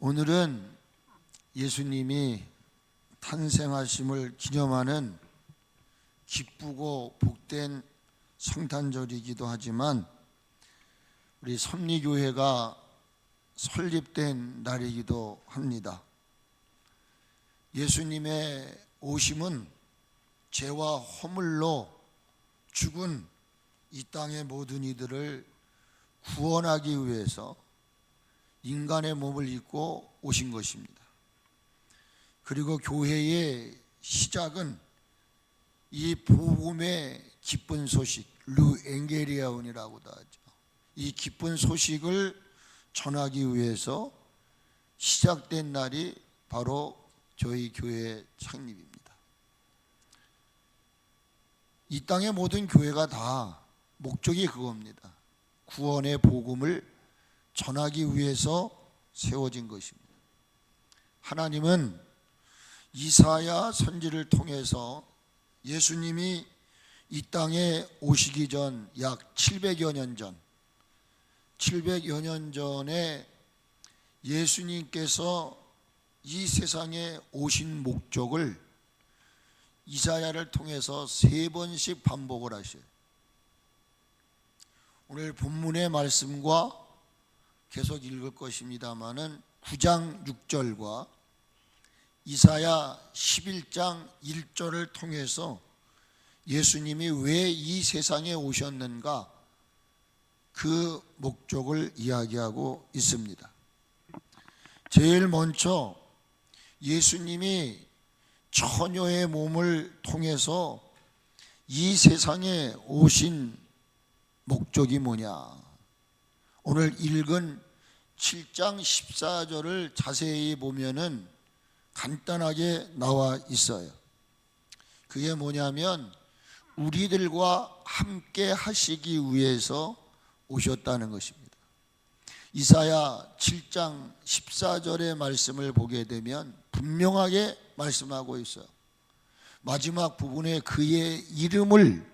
오늘은 예수님이 탄생하심을 기념하는 기쁘고 복된 성탄절이기도 하지만 우리 섭리교회가 설립된 날이기도 합니다. 예수님의 오심은 죄와 허물로 죽은 이 땅의 모든 이들을 구원하기 위해서 인간의 몸을 입고 오신 것입니다. 그리고 교회의 시작은 이 복음의 기쁜 소식, 르엥게리아운이라고도 하죠. 이 기쁜 소식을 전하기 위해서 시작된 날이 바로 저희 교회의 창립입니다. 이 땅의 모든 교회가 다 목적이 그겁니다. 구원의 복음을 전하기 위해서 세워진 것입니다. 하나님은 이사야 선지를 통해서 예수님이 이 땅에 오시기 전 약 700여 년 전, 700여 년 전에 예수님께서 이 세상에 오신 목적을 이사야를 통해서 3번씩 반복을 하셔요. 오늘 본문의 말씀과 계속 읽을 것입니다마는 9장 6절과 이사야 11장 1절을 통해서 예수님이 왜 이 세상에 오셨는가 그 목적을 이야기하고 있습니다. 제일 먼저 예수님이 처녀의 몸을 통해서 이 세상에 오신 목적이 뭐냐? 오늘 읽은 7장 14절을 자세히 보면은 간단하게 나와 있어요. 그게 뭐냐면 우리들과 함께 하시기 위해서 오셨다는 것입니다. 이사야 7장 14절의 말씀을 보게 되면 분명하게 말씀하고 있어요. 마지막 부분에 그의 이름을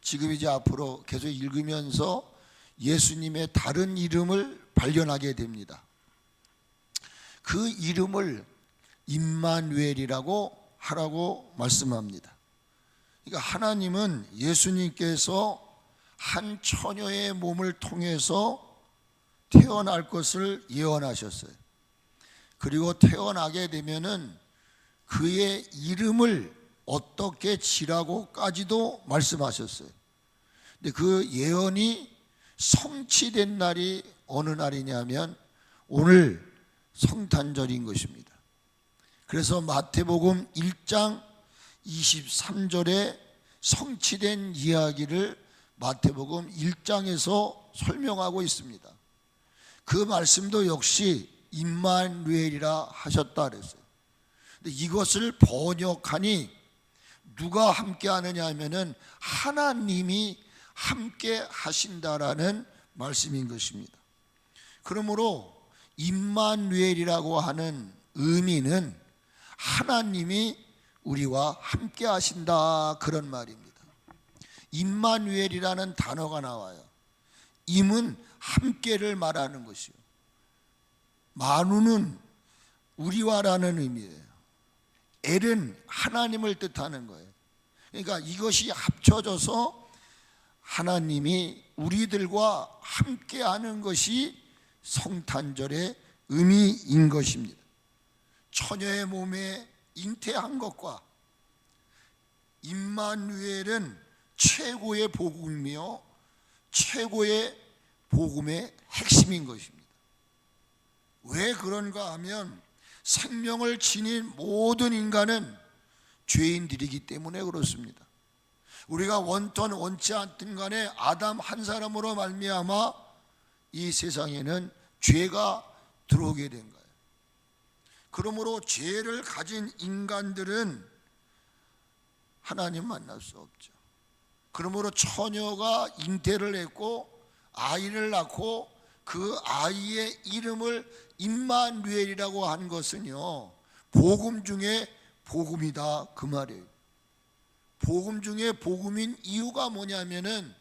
지금 이제 앞으로 계속 읽으면서 예수님의 다른 이름을 발견하게 됩니다. 그 이름을 임마누엘이라고 하라고 말씀합니다. 그러니까 하나님은 예수님께서 한 처녀의 몸을 통해서 태어날 것을 예언하셨어요. 그리고 태어나게 되면은 그의 이름을 어떻게 지라고까지도 말씀하셨어요. 근데 그 예언이 성취된 날이 어느 날이냐면 오늘 성탄절인 것입니다. 그래서 마태복음 1장 23절에 성취된 이야기를 마태복음 1장에서 설명하고 있습니다. 그 말씀도 역시 임마누엘이라 하셨다 그랬어요. 근데 이것을 번역하니 누가 함께 하느냐 하면은 하나님이 함께 하신다라는 말씀인 것입니다. 그러므로 임마누엘이라고 하는 의미는 하나님이 우리와 함께 하신다 그런 말입니다. 임마누엘이라는 단어가 나와요. 임은 함께를 말하는 것이요. 마누는 우리와라는 의미예요. 엘은 하나님을 뜻하는 거예요. 그러니까 이것이 합쳐져서 하나님이 우리들과 함께하는 것이 성탄절의 의미인 것입니다. 처녀의 몸에 잉태한 것과 임마누엘은 최고의 복음이며 최고의 복음의 핵심인 것입니다. 왜 그런가 하면 생명을 지닌 모든 인간은 죄인들이기 때문에 그렇습니다. 우리가 원ton 원치 않든 간에 아담 한 사람으로 말미암아 이 세상에는 죄가 들어오게 된 거예요. 그러므로 죄를 가진 인간들은 하나님 만날 수 없죠. 그러므로 처녀가 잉태를 했고 아이를 낳고 그 아이의 이름을 임마누엘이라고 한 것은요, 복음 중에 복음이다 그 말이에요. 복음 중에 복음인 이유가 뭐냐면은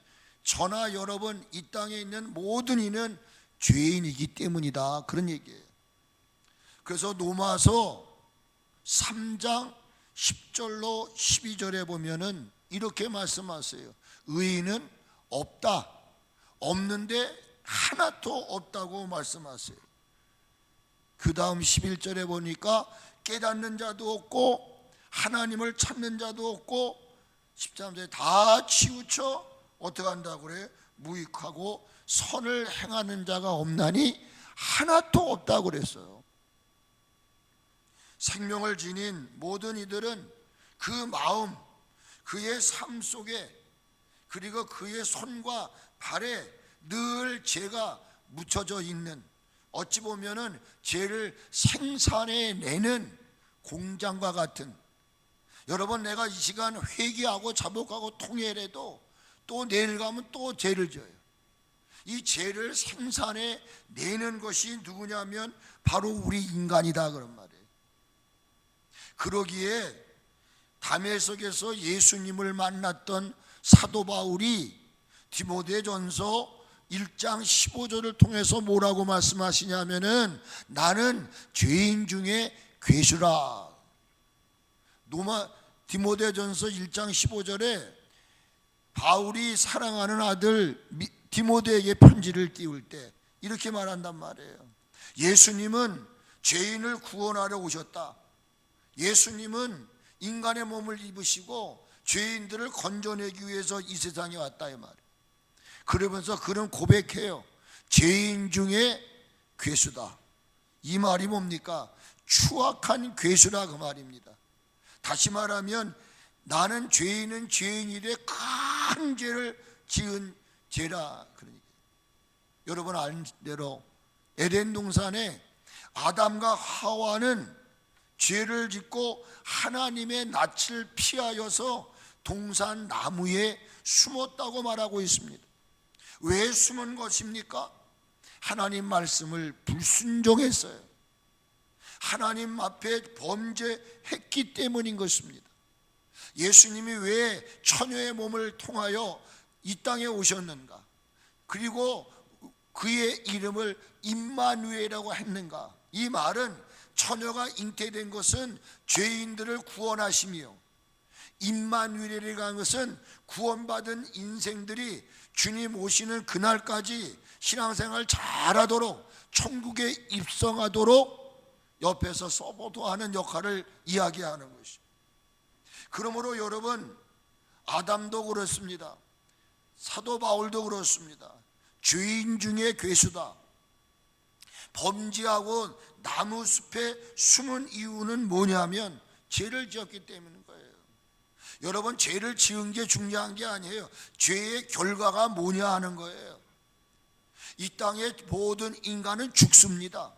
저나 여러분 이 땅에 있는 모든 이는 죄인이기 때문이다 그런 얘기예요. 그래서 로마서 3장 10절로 12절에 보면은 이렇게 말씀하세요. 의인은 없다, 없는데 하나도 없다고 말씀하세요. 그 다음 11절에 보니까 깨닫는 자도 없고 하나님을 찾는 자도 없고 13절에 다 치우쳐 어떻게 한다고 그래요? 무익하고 선을 행하는 자가 없나니 하나도 없다고 그랬어요. 생명을 지닌 모든 이들은 그 마음, 그의 삶 속에, 그리고 그의 손과 발에 늘 죄가 묻혀져 있는, 어찌 보면은 죄를 생산해내는 공장과 같은, 여러분 내가 이 시간 회개하고 자복하고 통회해도 또 내일 가면 또 죄를 져요. 이 죄를 생산해내는 것이 누구냐면 바로 우리 인간이다 그런 말이에요. 그러기에 다메섹에서 예수님을 만났던 사도 바울이 디모데전서 1장 15절을 통해서 뭐라고 말씀하시냐면은 나는 죄인 중에 괴수라. 디모데전서 1장 15절에 바울이 사랑하는 아들 디모데에게 편지를 띄울 때 이렇게 말한단 말이에요. 예수님은 죄인을 구원하러 오셨다. 예수님은 인간의 몸을 입으시고 죄인들을 건져내기 위해서 이 세상에 왔다 이 말이에요. 그러면서 그는 고백해요. 죄인 중에 괴수다. 이 말이 뭡니까? 추악한 괴수라 그 말입니다. 다시 말하면 나는 죄인은 죄인이래 큰 죄를 지은 죄라. 그러니까 여러분 아는 대로 에덴 동산에 아담과 하와는 죄를 짓고 하나님의 낯을 피하여서 동산 나무에 숨었다고 말하고 있습니다. 왜 숨은 것입니까? 하나님 말씀을 불순종했어요. 하나님 앞에 범죄했기 때문인 것입니다. 예수님이 왜 처녀의 몸을 통하여 이 땅에 오셨는가? 그리고 그의 이름을 임마누엘이라고 했는가? 이 말은 처녀가 잉태된 것은 죄인들을 구원하시며 임마누엘이라는 한 것은 구원받은 인생들이 주님 오시는 그날까지 신앙생활 잘하도록 천국에 입성하도록 옆에서 서포트하는 역할을 이야기하는 것이죠. 그러므로 여러분 아담도 그렇습니다. 사도 바울도 그렇습니다. 죄인 중에 괴수다. 범죄하고 나무 숲에 숨은 이유는 뭐냐면 죄를 지었기 때문인 거예요. 여러분 죄를 지은 게 중요한 게 아니에요. 죄의 결과가 뭐냐 하는 거예요. 이 땅의 모든 인간은 죽습니다.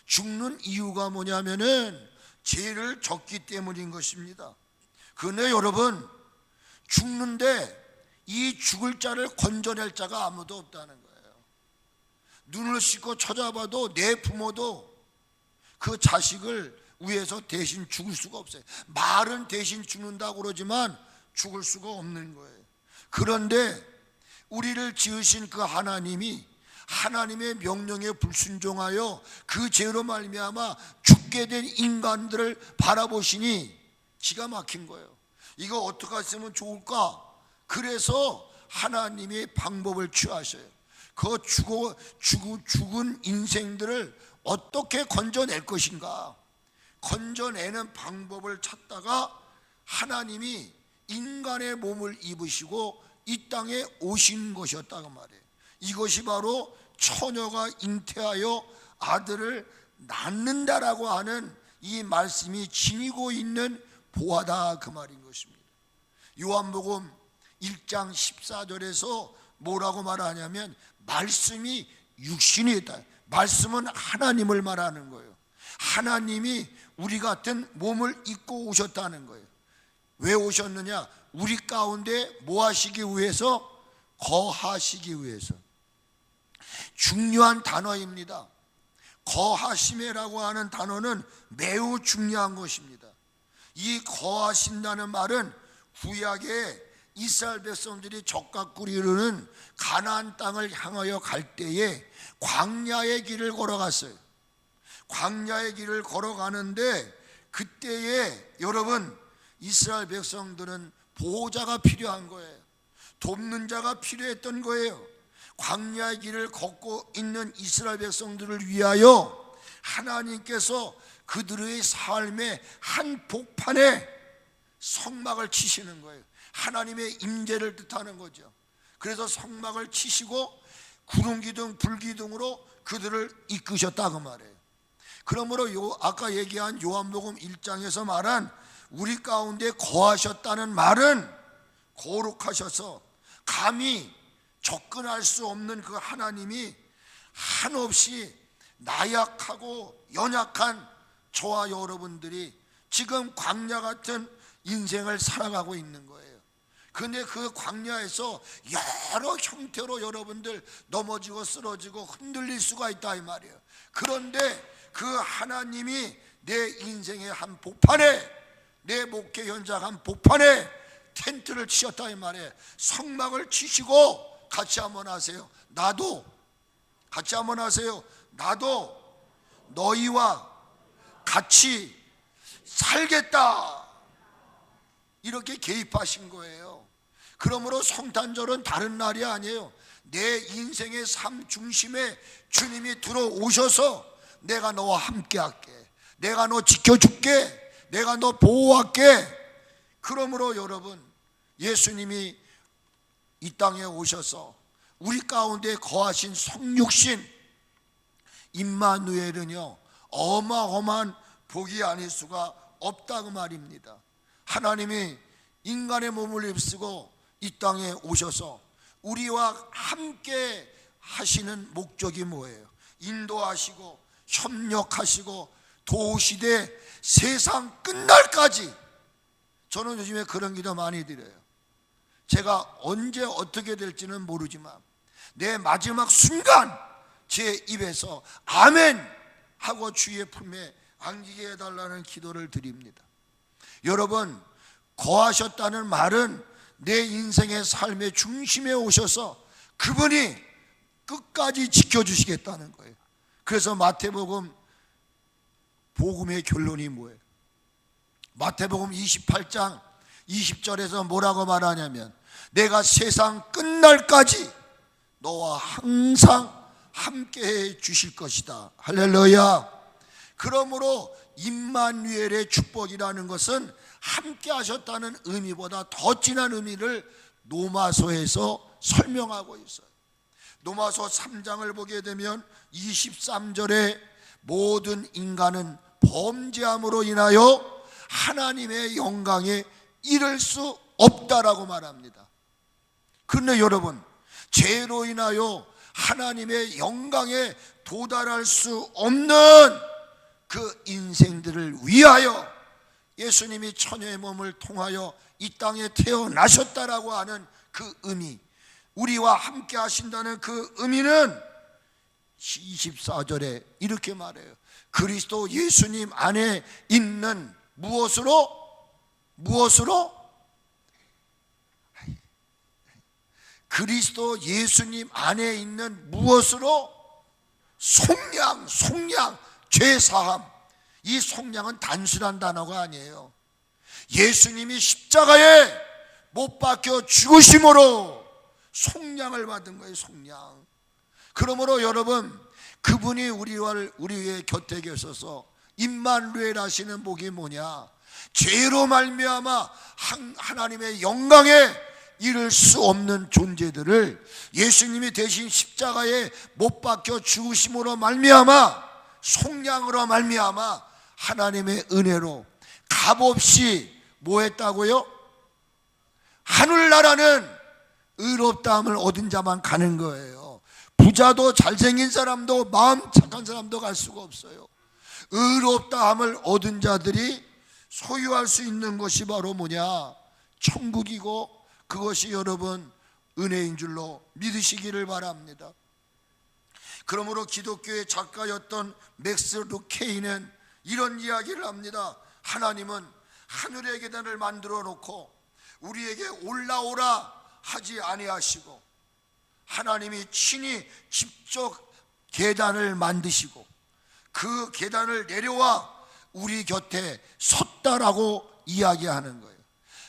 죽는 이유가 뭐냐면은 죄를 졌기 때문인 것입니다. 그런데 여러분 죽는데 이 죽을 자를 건져낼 자가 아무도 없다는 거예요. 눈을 씻고 찾아봐도 내 부모도 그 자식을 위해서 대신 죽을 수가 없어요. 말은 대신 죽는다고 그러지만 죽을 수가 없는 거예요. 그런데 우리를 지으신 그 하나님이 하나님의 명령에 불순종하여 그 죄로 말미암아 죽게 된 인간들을 바라보시니 기가 막힌 거예요. 이거 어떻게 했으면 좋을까? 그래서 하나님이 방법을 취하셔요. 그 죽은 인생들을 어떻게 건져낼 것인가? 건져내는 방법을 찾다가 하나님이 인간의 몸을 입으시고 이 땅에 오신 것이었다고 말해요. 이것이 바로 처녀가 잉태하여 아들을 낳는다라고 하는 이 말씀이 지니고 있는 보화다 그 말인 것입니다. 요한복음 1장 14절에서 뭐라고 말하냐면 말씀이 육신이 있다. 말씀은 하나님을 말하는 거예요. 하나님이 우리 같은 몸을 입고 오셨다는 거예요. 왜 오셨느냐? 우리 가운데 뭐 하시기 위해서? 거하시기 위해서. 중요한 단어입니다. 거하심이라고 하는 단어는 매우 중요한 것입니다. 이 거하신다는 말은 구약에 이스라엘 백성들이 젖가꾸리 이르는 가나안 땅을 향하여 갈 때에 광야의 길을 걸어갔어요. 광야의 길을 걸어가는데 그때에 여러분 이스라엘 백성들은 보호자가 필요한 거예요. 돕는 자가 필요했던 거예요. 광야의 길을 걷고 있는 이스라엘 백성들을 위하여 하나님께서 그들의 삶의 한 복판에 성막을 치시는 거예요. 하나님의 임재를 뜻하는 거죠. 그래서 성막을 치시고 구름기둥 불기둥으로 그들을 이끄셨다 그 말이에요. 그러므로 아까 얘기한 요한복음 1장에서 말한 우리 가운데 거하셨다는 말은 거룩하셔서 감히 접근할 수 없는 그 하나님이 한없이 나약하고 연약한 저와 여러분들이 지금 광야 같은 인생을 살아가고 있는 거예요. 그런데 그 광야에서 여러 형태로 여러분들 넘어지고 쓰러지고 흔들릴 수가 있다 이 말이에요. 그런데 그 하나님이 내 인생의 한 복판에, 내 목회 현장 한 복판에 텐트를 치셨다 이 말이에요. 성막을 치시고 같이 한번 하세요. 나도, 같이 한번 하세요. 나도 너희와 같이 살겠다, 이렇게 개입하신 거예요. 그러므로 성탄절은 다른 날이 아니에요. 내 인생의 삶 중심에 주님이 들어오셔서 내가 너와 함께 할게, 내가 너 지켜줄게, 내가 너 보호할게. 그러므로 여러분, 예수님이 이 땅에 오셔서 우리 가운데 거하신 성육신 임마누엘은요 어마어마한 복이 아닐 수가 없다고 말입니다. 하나님이 인간의 몸을 입쓰고 이 땅에 오셔서 우리와 함께 하시는 목적이 뭐예요? 인도하시고 협력하시고 도우시되 세상 끝날까지. 저는 요즘에 그런 기도 많이 드려요. 제가 언제 어떻게 될지는 모르지만 내 마지막 순간 제 입에서 아멘 하고 주의 품에 안기게 해달라는 기도를 드립니다. 여러분, 거하셨다는 말은 내 인생의 삶의 중심에 오셔서 그분이 끝까지 지켜주시겠다는 거예요. 그래서 마태복음 복음의 결론이 뭐예요? 마태복음 28장 20절에서 뭐라고 말하냐면 내가 세상 끝날까지 너와 항상 함께해 주실 것이다. 할렐루야. 그러므로 임마누엘의 축복이라는 것은 함께 하셨다는 의미보다 더 진한 의미를 노마서에서 설명하고 있어요. 노마서 3장을 보게 되면 23절에 모든 인간은 범죄함으로 인하여 하나님의 영광에 이를 수 없다라고 말합니다. 그런데 여러분, 죄로 인하여 하나님의 영광에 도달할 수 없는 그 인생들을 위하여 예수님이 처녀의 몸을 통하여 이 땅에 태어나셨다라고 하는 그 의미, 우리와 함께 하신다는 그 의미는 24절에 이렇게 말해요. 그리스도 예수님 안에 있는 무엇으로? 그리스도 예수님 안에 있는 무엇으로? 속량, 죄사함. 이 속량은 단순한 단어가 아니에요. 예수님이 십자가에 못 박혀 죽으심으로 속량을 받은 거예요. 속량. 그러므로 여러분, 그분이 우리의 곁에 계셔서 임마누엘 하시는 복이 뭐냐? 죄로 말미암아 하나님의 영광에 이룰 수 없는 존재들을 예수님이 대신 십자가에 못 박혀 죽으심으로 말미암아, 속량으로 말미암아 하나님의 은혜로 값없이 뭐 했다고요? 하늘나라는 의롭다함을 얻은 자만 가는 거예요. 부자도 잘생긴 사람도 마음 착한 사람도 갈 수가 없어요. 의롭다함을 얻은 자들이 소유할 수 있는 것이 바로 뭐냐? 천국이고, 그것이 여러분 은혜인 줄로 믿으시기를 바랍니다. 그러므로 기독교의 작가였던 맥스 루케이는 이런 이야기를 합니다. 하나님은 하늘의 계단을 만들어 놓고 우리에게 올라오라 하지 아니하시고, 하나님이 친히 직접 계단을 만드시고 그 계단을 내려와 우리 곁에 섰다라고 이야기하는 거예요.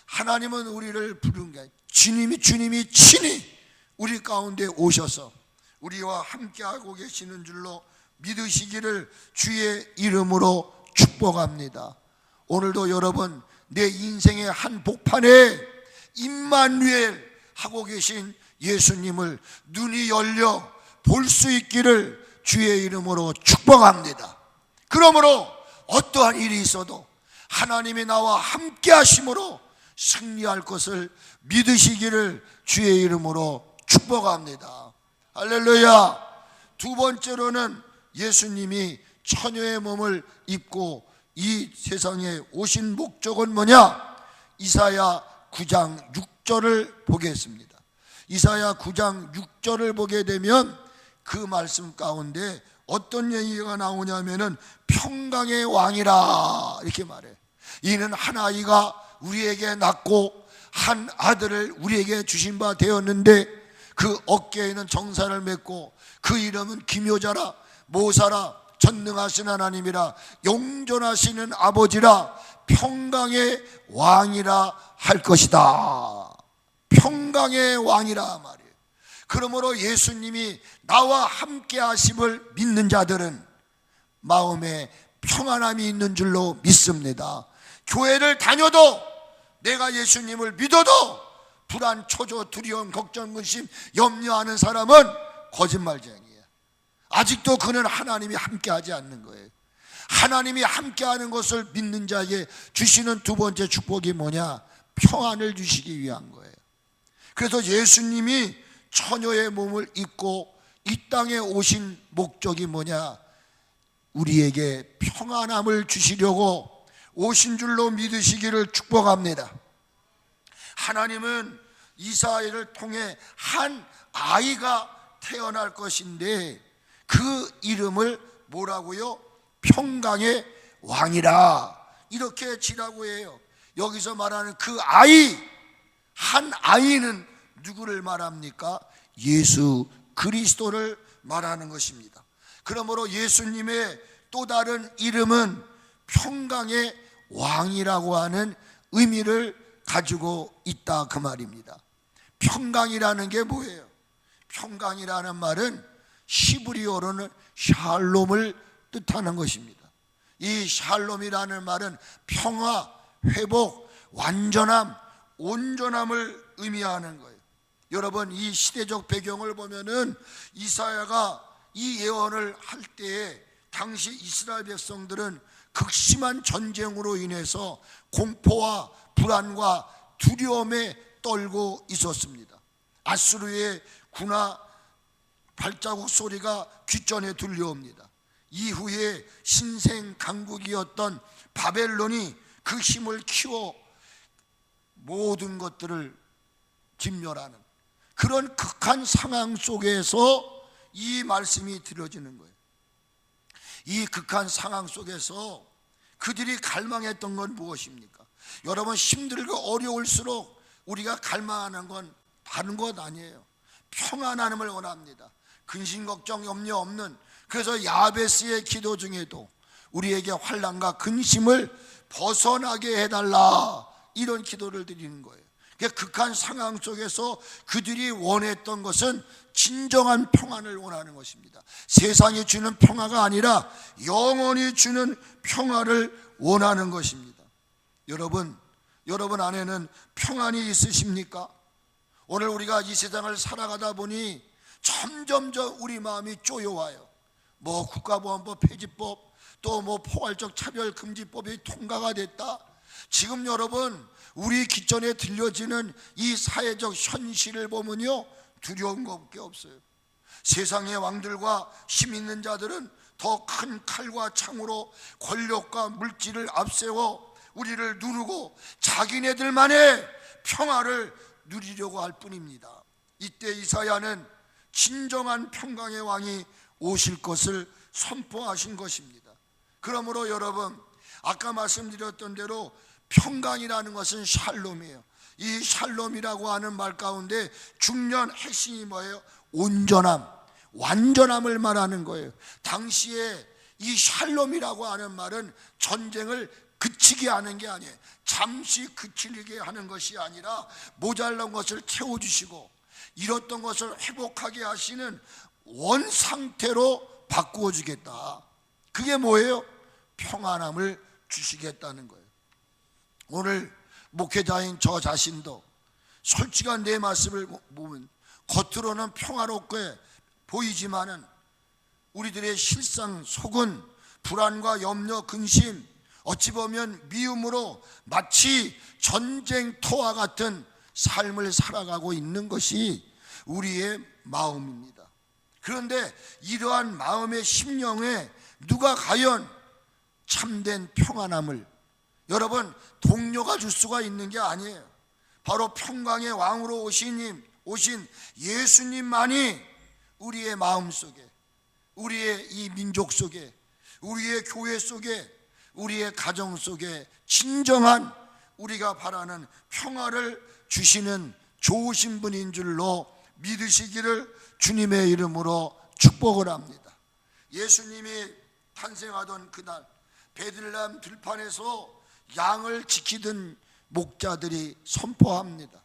하나님은 우리를 부른 게 주님이 친히 우리 가운데 오셔서 우리와 함께하고 계시는 줄로 믿으시기를 주의 이름으로 축복합니다. 오늘도 여러분 내 인생의 한복판에 임마누엘 하고 계신 예수님을 눈이 열려 볼 수 있기를 주의 이름으로 축복합니다. 그러므로 어떠한 일이 있어도 하나님이 나와 함께 하심으로 승리할 것을 믿으시기를 주의 이름으로 축복합니다. 할렐루야. 두 번째로는 예수님이 처녀의 몸을 입고 이 세상에 오신 목적은 뭐냐? 이사야 9장 6절을 보겠습니다. 이사야 9장 6절을 보게 되면 그 말씀 가운데 어떤 얘기가 나오냐면은 평강의 왕이라 이렇게 말해. 이는 한 아이가 우리에게 낳고 한 아들을 우리에게 주신 바 되었는데 그 어깨에는 정사를 맺고 그 이름은 기묘자라 모사라 전능하신 하나님이라 영존하시는 아버지라 평강의 왕이라 할 것이다. 평강의 왕이라 말이에요. 그러므로 예수님이 나와 함께 하심을 믿는 자들은 마음에 평안함이 있는 줄로 믿습니다. 교회를 다녀도 내가 예수님을 믿어도 불안, 초조, 두려움, 걱정, 근심, 염려하는 사람은 거짓말쟁이에요. 아직도 그는 하나님이 함께하지 않는 거예요. 하나님이 함께하는 것을 믿는 자에게 주시는 두 번째 축복이 뭐냐? 평안을 주시기 위한 거예요. 그래서 예수님이 처녀의 몸을 입고 이 땅에 오신 목적이 뭐냐? 우리에게 평안함을 주시려고 오신 줄로 믿으시기를 축복합니다. 하나님은 이스라엘을 통해 한 아이가 태어날 것인데 그 이름을 뭐라고요? 평강의 왕이라 이렇게 지라고 해요. 여기서 말하는 그 아이, 한 아이는 누구를 말합니까? 예수 그리스도를 말하는 것입니다. 그러므로 예수님의 또 다른 이름은 평강의 왕이라고 하는 의미를 가지고 있다 그 말입니다. 평강이라는 게 뭐예요? 평강이라는 말은 히브리어로는 샬롬을 뜻하는 것입니다. 이 샬롬이라는 말은 평화, 회복, 완전함, 온전함을 의미하는 거예요. 여러분 이 시대적 배경을 보면은 이사야가 이 예언을 할 때에 당시 이스라엘 백성들은 극심한 전쟁으로 인해서 공포와 불안과 두려움에 떨고 있었습니다. 아수르의 군화 발자국 소리가 귓전에 들려옵니다. 이후에 신생 강국이었던 바벨론이 그 힘을 키워 모든 것들을 진멸하는 그런 극한 상황 속에서 이 말씀이 들려지는 거예요. 이 극한 상황 속에서 그들이 갈망했던 건 무엇입니까? 여러분 힘들고 어려울수록 우리가 갈망하는 건 다른 것 아니에요. 평안함을 원합니다. 근심 걱정 염려 없는, 그래서 야베스의 기도 중에도 우리에게 환난과 근심을 벗어나게 해달라 이런 기도를 드리는 거예요. 극한 상황 속에서 그들이 원했던 것은 진정한 평안을 원하는 것입니다. 세상이 주는 평화가 아니라 영원히 주는 평화를 원하는 것입니다. 여러분 안에는 평안이 있으십니까? 오늘 우리가 이 세상을 살아가다 보니 점점점 우리 마음이 쪼여와요. 뭐 국가보안법 폐지법, 또 뭐 포괄적 차별금지법이 통과가 됐다. 지금 여러분 우리 기전에 들려지는 이 사회적 현실을 보면요 두려운 것밖에 없어요. 세상의 왕들과 힘 있는 자들은 더 큰 칼과 창으로 권력과 물질을 앞세워 우리를 누르고 자기네들만의 평화를 누리려고 할 뿐입니다. 이때 이사야는 진정한 평강의 왕이 오실 것을 선포하신 것입니다. 그러므로 여러분 아까 말씀드렸던 대로 평강이라는 것은 샬롬이에요. 이 샬롬이라고 하는 말 가운데 중요한 핵심이 뭐예요? 온전함, 완전함을 말하는 거예요. 당시에 이 샬롬이라고 하는 말은 전쟁을 그치게 하는 게 아니에요. 잠시 그치게 하는 것이 아니라 모자란 것을 채워주시고 잃었던 것을 회복하게 하시는 원상태로 바꾸어 주겠다. 그게 뭐예요? 평안함을 주시겠다는 거예요. 오늘 목회자인 저 자신도 솔직한 내 말씀을 보면 겉으로는 평화롭게 보이지만은 우리들의 실상 속은 불안과 염려, 근심, 어찌 보면 미움으로 마치 전쟁터와 같은 삶을 살아가고 있는 것이 우리의 마음입니다. 그런데 이러한 마음의 심령에 누가 과연 참된 평안함을 여러분 동료가 줄 수가 있는 게 아니에요. 바로 평강의 왕으로 오신 예수님만이 우리의 마음 속에, 우리의 이 민족 속에, 우리의 교회 속에, 우리의 가정 속에 진정한 우리가 바라는 평화를 주시는 좋으신 분인 줄로 믿으시기를 주님의 이름으로 축복을 합니다. 예수님이 탄생하던 그날 베들레헴 들판에서 양을 지키던 목자들이 선포합니다.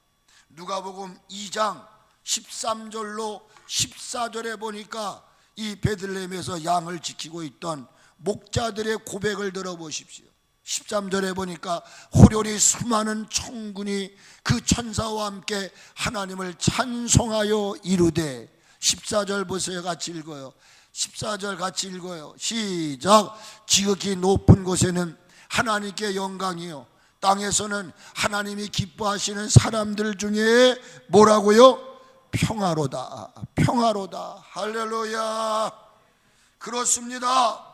누가복음 2장 13절로 14절에 보니까 이 베들레헴에서 양을 지키고 있던 목자들의 고백을 들어보십시오. 13절에 보니까 호련히 수많은 천군이 그 천사와 함께 하나님을 찬송하여 이르되 14절 보세요. 같이 읽어요. 14절 같이 읽어요. 시작. 지극히 높은 곳에는 하나님께 영광이요 땅에서는 하나님이 기뻐하시는 사람들 중에 뭐라고요? 평화로다. 평화로다. 할렐루야. 그렇습니다.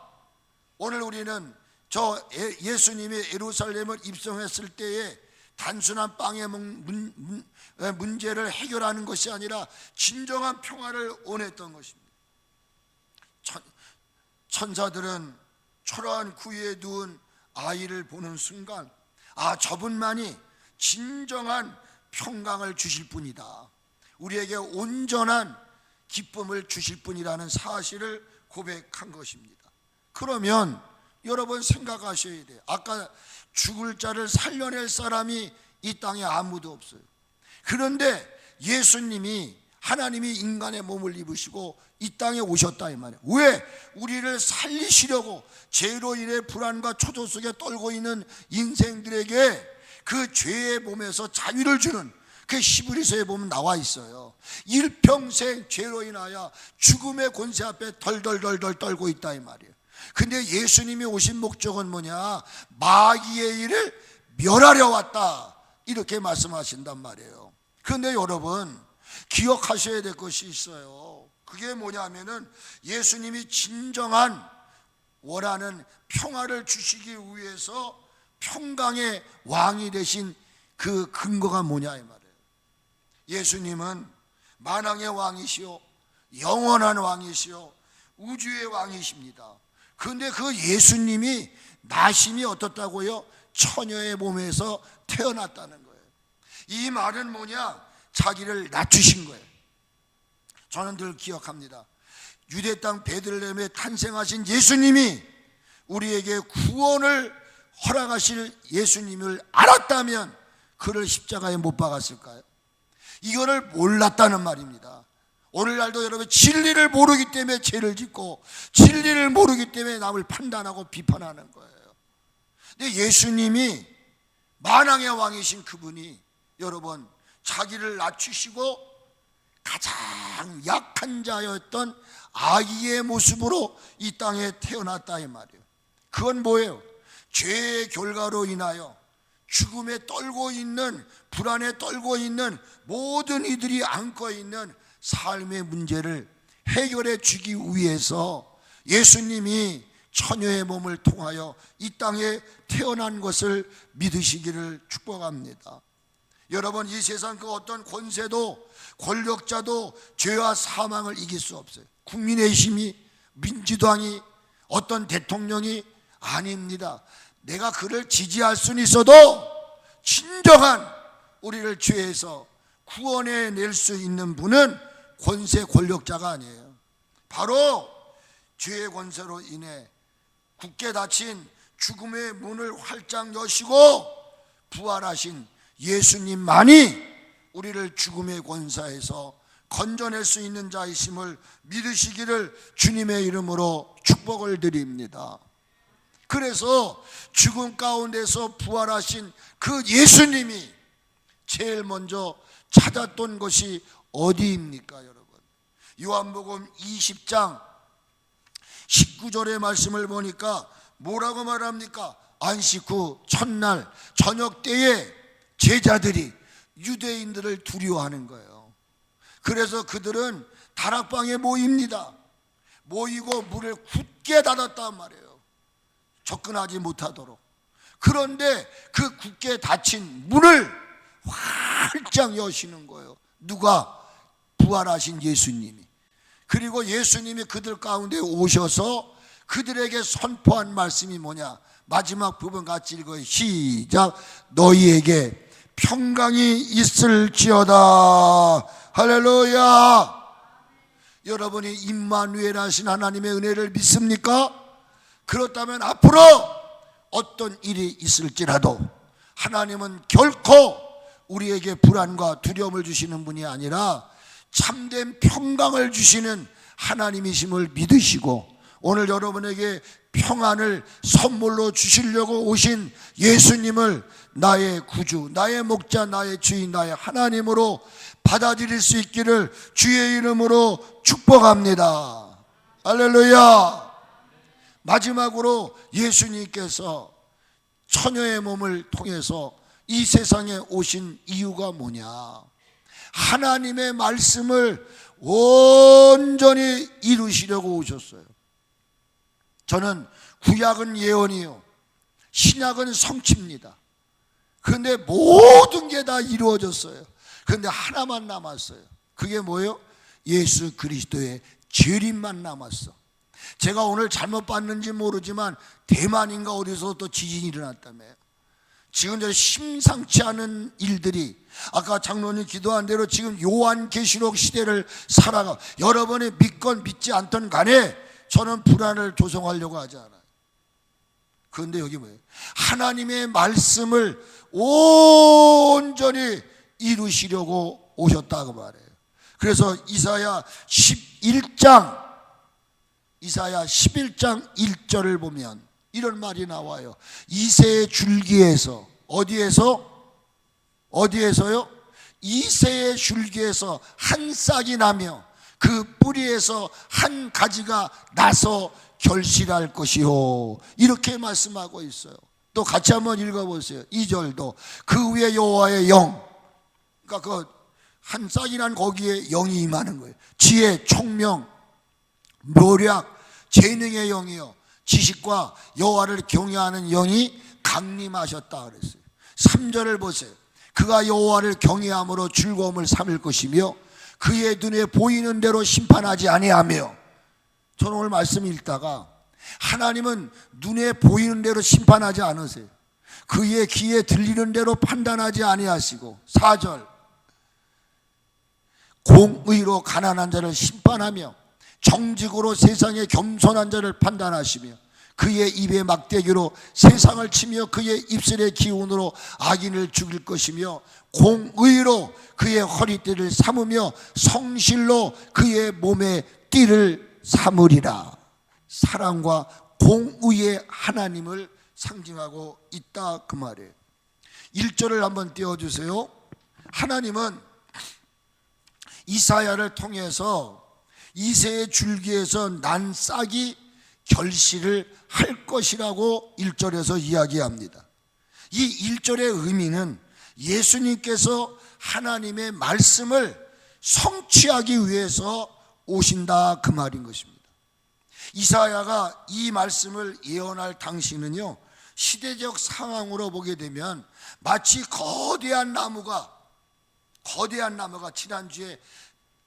오늘 우리는 저 예수님이 예루살렘을 입성했을 때에 단순한 빵의 문제를 해결하는 것이 아니라 진정한 평화를 원했던 것입니다. 천사들은 초라한 구유에 누운 아이를 보는 순간 저분만이 진정한 평강을 주실 분이다. 우리에게 온전한 기쁨을 주실 분이라는 사실을 고백한 것입니다. 그러면 여러분 생각하셔야 돼요. 아까 죽을 자를 살려낼 사람이 이 땅에 아무도 없어요. 그런데 예수님이 하나님이 인간의 몸을 입으시고 이 땅에 오셨다 이 말이에요. 왜? 우리를 살리시려고 죄로 인해 불안과 초조 속에 떨고 있는 인생들에게 그 죄의 몸에서 자유를 주는 그 히브리서에 보면 나와 있어요. 일평생 죄로 인하여 죽음의 권세 앞에 덜덜덜덜 떨고 있다 이 말이에요. 근데 예수님이 오신 목적은 뭐냐? 마귀의 일을 멸하려 왔다 이렇게 말씀하신단 말이에요. 그런데 여러분 기억하셔야 될 것이 있어요. 그게 뭐냐면은 예수님이 진정한 원하는 평화를 주시기 위해서 평강의 왕이 되신 그 근거가 뭐냐 이 말이에요. 예수님은 만왕의 왕이시요 영원한 왕이시요 우주의 왕이십니다. 그런데 그 예수님이 나심이 어떻다고요? 처녀의 몸에서 태어났다는 거예요. 이 말은 뭐냐? 자기를 낮추신 거예요. 저는 늘 기억합니다. 유대 땅 베들레헴에 탄생하신 예수님이 우리에게 구원을 허락하실 예수님을 알았다면 그를 십자가에 못 박았을까요? 이거를 몰랐다는 말입니다. 오늘날도 여러분 진리를 모르기 때문에 죄를 짓고 진리를 모르기 때문에 남을 판단하고 비판하는 거예요. 근데 예수님이 만왕의 왕이신 그분이 여러분 자기를 낮추시고 가장 약한 자였던 아기의 모습으로 이 땅에 태어났다 이 말이에요. 그건 뭐예요? 죄의 결과로 인하여 죽음에 떨고 있는 불안에 떨고 있는 모든 이들이 안고 있는 삶의 문제를 해결해 주기 위해서 예수님이 처녀의 몸을 통하여 이 땅에 태어난 것을 믿으시기를 축복합니다. 여러분 이 세상 그 어떤 권세도 권력자도 죄와 사망을 이길 수 없어요. 국민의힘이 민주당이 어떤 대통령이 아닙니다. 내가 그를 지지할 수는 있어도 진정한 우리를 죄에서 구원해 낼 수 있는 분은 권세 권력자가 아니에요. 바로 죄의 권세로 인해 굳게 닫힌 죽음의 문을 활짝 여시고 부활하신 예수님만이 우리를 죽음의 권사에서 건져낼 수 있는 자이심을 믿으시기를 주님의 이름으로 축복을 드립니다. 그래서 죽음 가운데서 부활하신 그 예수님이 제일 먼저 찾았던 것이 어디입니까, 여러분? 요한복음 20장 19절의 말씀을 보니까 뭐라고 말합니까? 안식 후 첫날 저녁 때에 제자들이 유대인들을 두려워하는 거예요. 그래서 그들은 다락방에 모입니다. 모이고 문을 굳게 닫았단 말이에요. 접근하지 못하도록. 그런데 그 굳게 닫힌 문을 활짝 여시는 거예요. 누가? 부활하신 예수님이. 그리고 예수님이 그들 가운데 오셔서 그들에게 선포한 말씀이 뭐냐? 마지막 부분 같이 읽어요. 시작. 너희에게 평강이 있을지어다. 할렐루야. 여러분이 임마누엘 하신 하나님의 은혜를 믿습니까? 그렇다면 앞으로 어떤 일이 있을지라도 하나님은 결코 우리에게 불안과 두려움을 주시는 분이 아니라 참된 평강을 주시는 하나님이심을 믿으시고, 오늘 여러분에게 평안을 선물로 주시려고 오신 예수님을 나의 구주, 나의 목자, 나의 주인, 나의 하나님으로 받아들일 수 있기를 주의 이름으로 축복합니다. 할렐루야. 마지막으로 예수님께서 처녀의 몸을 통해서 이 세상에 오신 이유가 뭐냐? 하나님의 말씀을 온전히 이루시려고 오셨어요. 저는 구약은 예언이요, 신약은 성취입니다. 그런데 모든 게 다 이루어졌어요. 그런데 하나만 남았어요. 그게 뭐예요? 예수 그리스도의 재림만 남았어. 제가 오늘 잘못 봤는지 모르지만 대만인가 어디서 또 지진이 일어났다며요. 지금 저 심상치 않은 일들이, 아까 장로님 기도한 대로 지금 요한계시록 시대를 살아가, 여러분이 믿건 믿지 않던 간에 저는 불안을 조성하려고 하지 않아요. 그런데 여기 뭐예요? 하나님의 말씀을 온전히 이루시려고 오셨다고 말해요. 그래서 이사야 11장 1절을 보면 이런 말이 나와요. 이새의 줄기에서, 어디에서요? 이새의 줄기에서 한 싹이 나며 그 뿌리에서 한 가지가 나서 결실할 것이요, 이렇게 말씀하고 있어요. 또 같이 한번 읽어보세요. 2절도 그 위에 여호와의 영, 그러니까 그 한 싹이 난 거기에 영이 임하는 거예요. 지혜, 총명, 묘략, 재능의 영이요, 지식과 여호와를 경외하는 영이 강림하셨다 그랬어요. 3절을 보세요. 그가 여호와를 경외함으로 즐거움을 삼을 것이며 그의 눈에 보이는 대로 심판하지 아니하며. 저는 오늘 말씀 읽다가 하나님은 눈에 보이는 대로 심판하지 않으세요. 그의 귀에 들리는 대로 판단하지 아니하시고. 4절 공의로 가난한 자를 심판하며 정직으로 세상에 겸손한 자를 판단하시며 그의 입의 막대기로 세상을 치며 그의 입술의 기운으로 악인을 죽일 것이며 공의로 그의 허리띠를 삼으며 성실로 그의 몸에 띠를 삼으리라. 사랑과 공의의 하나님을 상징하고 있다 그 말이에요. 1절을 한번 띄워주세요. 하나님은 이사야를 통해서 이새의 줄기에서 난 싹이 결실을 할 것이라고 1절에서 이야기합니다. 이 1절의 의미는 예수님께서 하나님의 말씀을 성취하기 위해서 오신다 그 말인 것입니다. 이사야가 이 말씀을 예언할 당시는요, 시대적 상황으로 보게 되면 마치 거대한 나무가 지난주에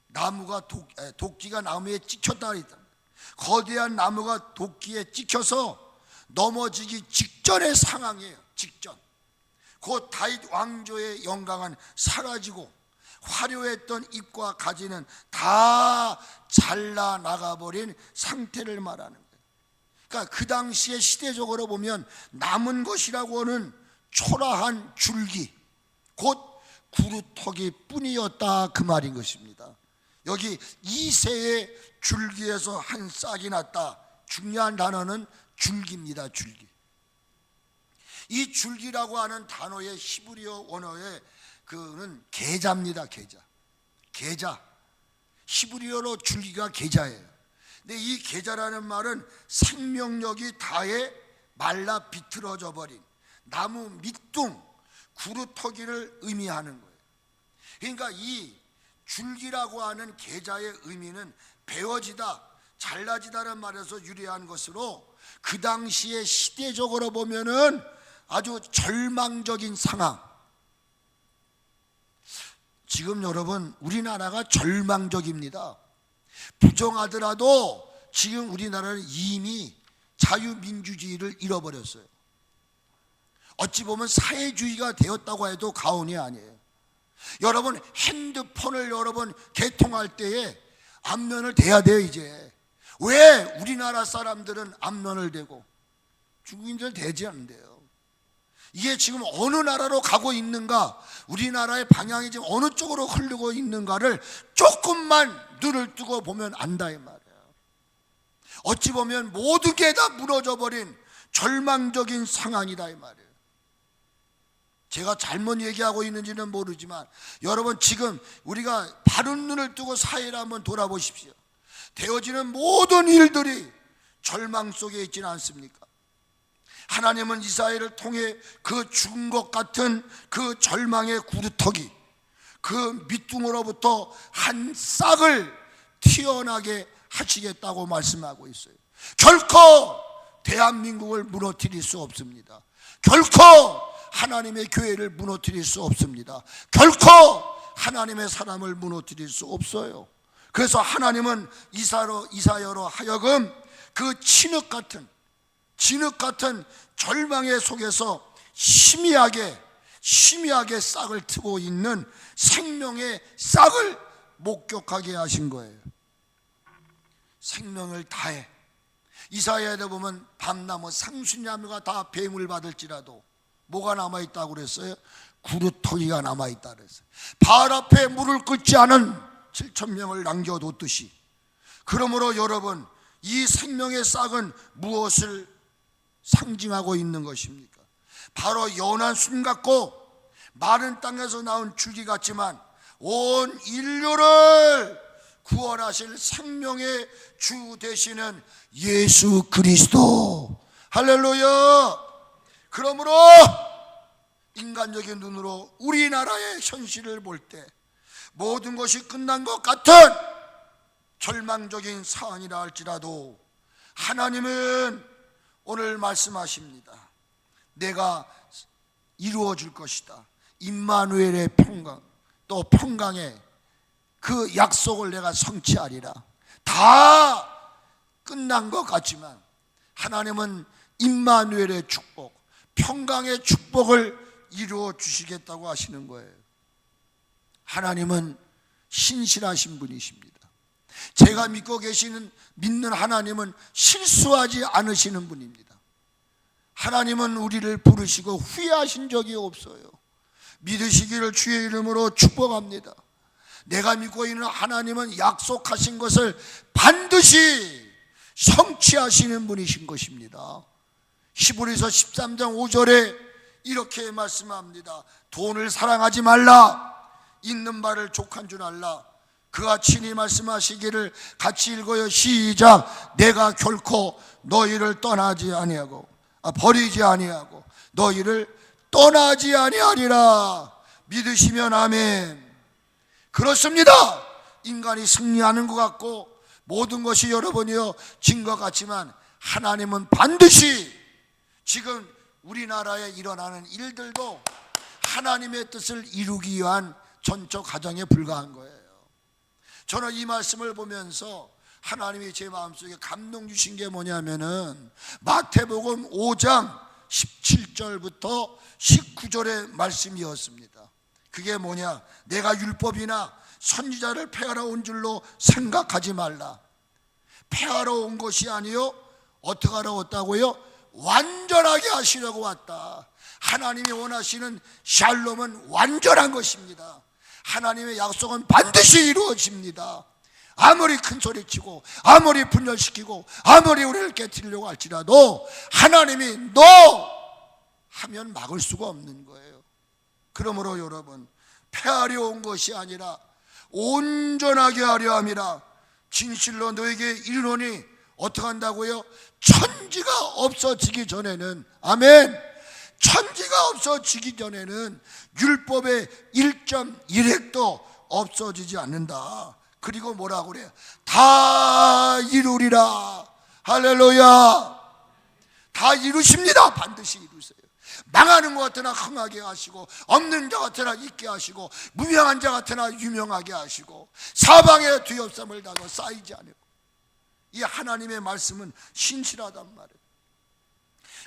나무가 도끼가 나무에 찍혔다 그랬다. 거대한 나무가 도끼에 찍혀서 넘어지기 직전의 상황이에요. 직전. 곧 다윗 왕조의 영광은 사라지고 화려했던 잎과 가지는 다 잘라 나가버린 상태를 말하는 거예요. 그러니까 그 당시에 시대적으로 보면 남은 것이라고 하는 초라한 줄기, 곧 구루터기 뿐이었다, 그 말인 것입니다. 여기 이새의 줄기에서 한 싹이 났다. 중요한 단어는 줄기입니다. 줄기. 이 줄기라고 하는 단어의 히브리어 원어의 그는 계자입니다. 계자. 히브리어로 줄기가 계자예요. 근데 이 계자라는 말은 생명력이 다해 말라 비틀어져 버린 나무 밑둥, 구루터기를 의미하는 거예요. 그러니까 이 줄기라고 하는 계자의 의미는 베어지다, 잘라지다는 말에서 유래한 것으로 그 당시에 시대적으로 보면은 아주 절망적인 상황. 지금 여러분 우리나라가 절망적입니다. 부정하더라도 지금 우리나라는 이미 자유민주주의를 잃어버렸어요. 어찌 보면 사회주의가 되었다고 해도 과언이 아니에요. 여러분 핸드폰을 여러분 개통할 때에 앞면을 대야 돼요. 이제 왜 우리나라 사람들은 앞면을 대고 중국인들 대지 않는데요? 이게 지금 어느 나라로 가고 있는가, 우리나라의 방향이 지금 어느 쪽으로 흐르고 있는가를 조금만 눈을 뜨고 보면 안다 이 말이에요. 어찌 보면 모든 게 다 무너져 버린 절망적인 상황이다 이 말이에요. 제가 잘못 얘기하고 있는지는 모르지만 여러분 지금 우리가 바른 눈을 뜨고 사회를 한번 돌아보십시오. 되어지는 모든 일들이 절망 속에 있지는 않습니까? 하나님은 이스라엘을 통해 그 죽은 것 같은 그 절망의 구루터기, 그 밑둥으로부터 한 싹을 튀어나게 하시겠다고 말씀하고 있어요. 결코 대한민국을 무너뜨릴 수 없습니다. 결코 하나님의 교회를 무너뜨릴 수 없습니다. 결코 하나님의 사람을 무너뜨릴 수 없어요. 그래서 하나님은 이사야로 하여금 그 진흙 같은 절망의 속에서 희미하게 싹을 트고 있는 생명의 싹을 목격하게 하신 거예요. 생명을 다해. 이사야에 보면 밤나무 상수나무가 다 뱀을 받을지라도 뭐가 남아있다고 그랬어요? 구루터기가 남아있다 그랬어요. 발 앞에 물을 끓지 않은 7,000명을 남겨뒀듯이, 그러므로 여러분 이 생명의 싹은 무엇을 상징하고 있는 것입니까? 바로 연한 순 같고 마른 땅에서 나온 줄기 같지만 온 인류를 구원하실 생명의 주 되시는 예수 그리스도. 할렐루야. 그러므로 인간적인 눈으로 우리나라의 현실을 볼 때 모든 것이 끝난 것 같은 절망적인 상황이라 할지라도 하나님은 오늘 말씀하십니다. 내가 이루어 줄 것이다. 임마누엘의 평강, 또 평강의 그 약속을 내가 성취하리라. 다 끝난 것 같지만 하나님은 임마누엘의 축복, 평강의 축복을 이루어 주시겠다고 하시는 거예요. 하나님은 신실하신 분이십니다. 제가 믿는 하나님은 실수하지 않으시는 분입니다. 하나님은 우리를 부르시고 후회하신 적이 없어요. 믿으시기를 주의 이름으로 축복합니다. 내가 믿고 있는 하나님은 약속하신 것을 반드시 성취하시는 분이신 것입니다. 히브리서 13장 5절에 이렇게 말씀합니다. 돈을 사랑하지 말라. 있는 바를 족한 줄 알라. 그가 친히 말씀하시기를 같이 읽어요. 시작. 내가 결코 너희를 떠나지 아니하고 버리지 아니하고 너희를 떠나지 아니하리라. 믿으시면 아멘. 그렇습니다. 인간이 승리하는 것 같고 모든 것이 여러분이요 진 것 같지만 하나님은 반드시 지금 우리나라에 일어나는 일들도 하나님의 뜻을 이루기 위한 전적 가정에 불과한 거예요. 저는 이 말씀을 보면서 하나님이 제 마음속에 감동 주신 게 뭐냐면은 마태복음 5장 17절부터 19절의 말씀이었습니다. 그게 뭐냐? 내가 율법이나 선지자를 폐하러 온 줄로 생각하지 말라. 폐하러 온 것이 아니요 어떻게 하러 왔다고요? 완전하게 하시려고 왔다. 하나님이 원하시는 샬롬은 완전한 것입니다. 하나님의 약속은 반드시 이루어집니다. 아무리 큰 소리치고 아무리 분열시키고 아무리 우리를 깨뜨리려고 할지라도 하나님이 너 하면 막을 수가 없는 거예요. 그러므로 여러분, 패하려 온 것이 아니라 온전하게 하려 함이라. 진실로 너에게 이르노니 어떻게 한다고요? 천지가 없어지기 전에는, 아멘, 천지가 없어지기 전에는 율법의 1.1획도 없어지지 않는다. 그리고 뭐라고 그래요? 다 이루리라. 할렐루야. 다 이루십니다. 반드시 이루세요. 망하는 것 같으나 흥하게 하시고, 없는 자 같으나 있게 하시고, 무명한 자 같으나 유명하게 하시고, 사방에 뒤엎삼을 다고 쌓이지 않으고. 이 하나님의 말씀은 신실하단 말이에요.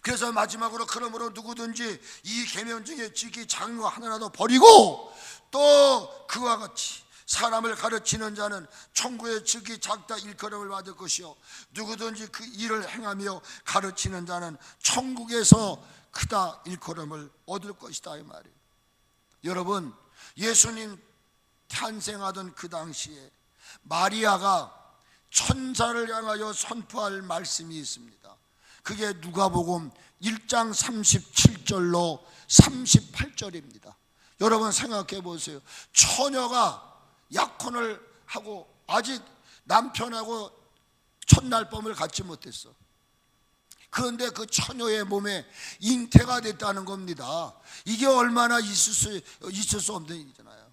그래서 마지막으로, 그러므로 누구든지 이 계명 중에 지키 작은 거 하나라도 버리고 또 그와 같이 사람을 가르치는 자는 천국의 지극히 작다 일컬음을 받을 것이요, 누구든지 그 일을 행하며 가르치는 자는 천국에서 크다 일컬음을 얻을 것이다, 이 말이에요. 여러분, 예수님 탄생하던 그 당시에 마리아가 천사를 향하여 선포할 말씀이 있습니다. 그게 누가복음 1장 37절로 38절입니다. 여러분 생각해 보세요. 처녀가 약혼을 하고 아직 남편하고 첫날밤을 갖지 못했어. 그런데 그 처녀의 몸에 잉태가 됐다는 겁니다. 이게 얼마나 있을 수 없는 일이잖아요.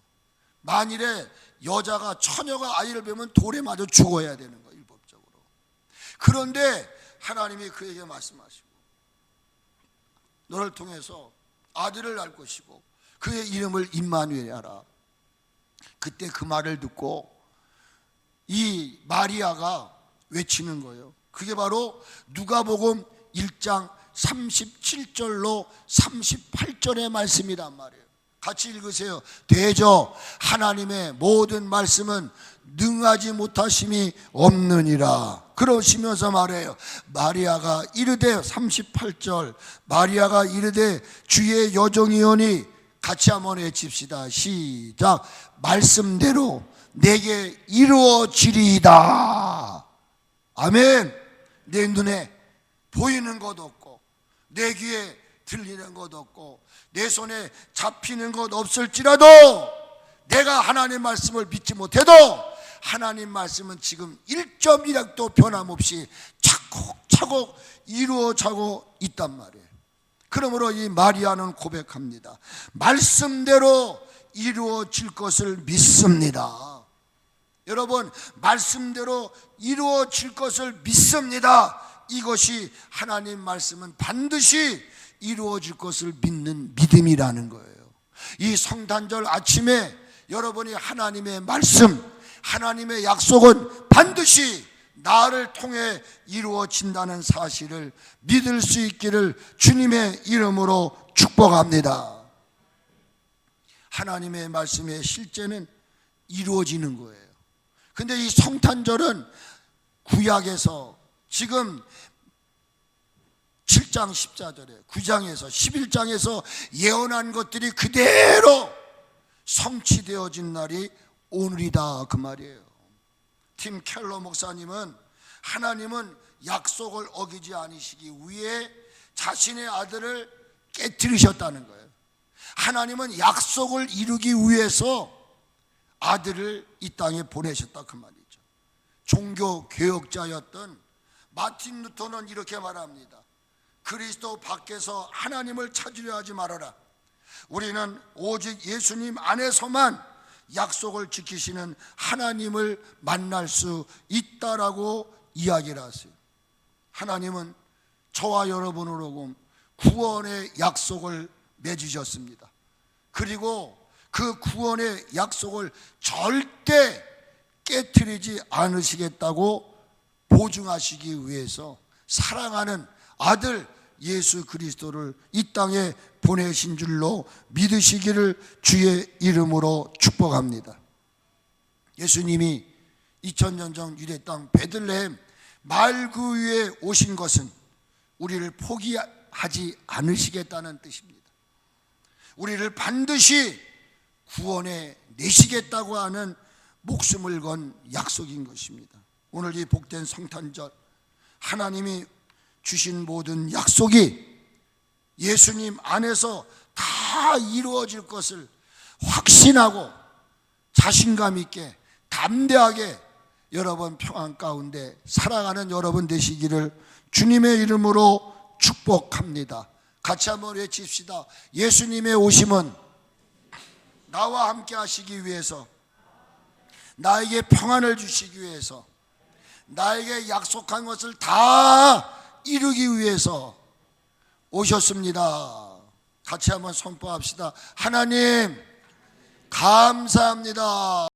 만일에 여자가, 처녀가 아이를 배우면 돌에 맞아 죽어야 되는 거예요, 율법적으로. 그런데 하나님이 그에게 말씀하시고, 너를 통해서 아들을 낳을 것이고 그의 이름을 임마누엘 하라. 그때 그 말을 듣고 이 마리아가 외치는 거예요. 그게 바로 누가복음 1장 37절로 38절의 말씀이란 말이에요. 같이 읽으세요. 대저 하나님의 모든 말씀은 능하지 못하심이 없느니라. 그러시면서 말해요. 마리아가 이르되, 38절, 마리아가 이르되 주의 여종이오니, 같이 한번 외칩시다. 시작. 말씀대로 내게 이루어지리이다. 아멘. 내 눈에 보이는 것 없고 내 귀에 들리는 것 없고 내 손에 잡히는 것 없을지라도, 내가 하나님 말씀을 믿지 못해도 하나님 말씀은 지금 1.1획도 변함없이 차곡차곡 이루어지고 있단 말이에요. 그러므로 이 마리아는 고백합니다. 말씀대로 이루어질 것을 믿습니다. 여러분, 말씀대로 이루어질 것을 믿습니다. 이것이 하나님 말씀은 반드시 이루어질 것을 믿는 믿음이라는 거예요. 이 성탄절 아침에 여러분이 하나님의 말씀, 하나님의 약속은 반드시 나를 통해 이루어진다는 사실을 믿을 수 있기를 주님의 이름으로 축복합니다. 하나님의 말씀의 실제는 이루어지는 거예요. 근데 이 성탄절은 구약에서 지금 7장 14절에 9장에서 11장에서 예언한 것들이 그대로 성취되어진 날이 오늘이다, 그 말이에요. 팀 켈러 목사님은 하나님은 약속을 어기지 않으시기 위해 자신의 아들을 깨뜨리셨다는 거예요. 하나님은 약속을 이루기 위해서 아들을 이 땅에 보내셨다, 그 말이죠. 종교 개혁자였던 마틴 루터는 이렇게 말합니다. 그리스도 밖에서 하나님을 찾으려 하지 말아라. 우리는 오직 예수님 안에서만 약속을 지키시는 하나님을 만날 수 있다라고 이야기를 하세요. 하나님은 저와 여러분으로 구원의 약속을 맺으셨습니다. 그리고 그 구원의 약속을 절대 깨트리지 않으시겠다고 보증하시기 위해서 사랑하는 아들 예수 그리스도를 이 땅에 보내신 줄로 믿으시기를 주의 이름으로 축복합니다. 예수님이 2000년 전 유대 땅 베들레헴 말 그 위에 오신 것은 우리를 포기하지 않으시겠다는 뜻입니다. 우리를 반드시 구원해 내시겠다고 하는 목숨을 건 약속인 것입니다. 오늘 이 복된 성탄절, 하나님이 주신 모든 약속이 예수님 안에서 다 이루어질 것을 확신하고 자신감 있게 담대하게 여러분 평안 가운데 살아가는 여러분 되시기를 주님의 이름으로 축복합니다. 같이 한번 외칩시다. 예수님의 오심은 나와 함께 하시기 위해서, 나에게 평안을 주시기 위해서, 나에게 약속한 것을 다 이루기 위해서 오셨습니다. 같이 한번 선포합시다. 하나님 감사합니다.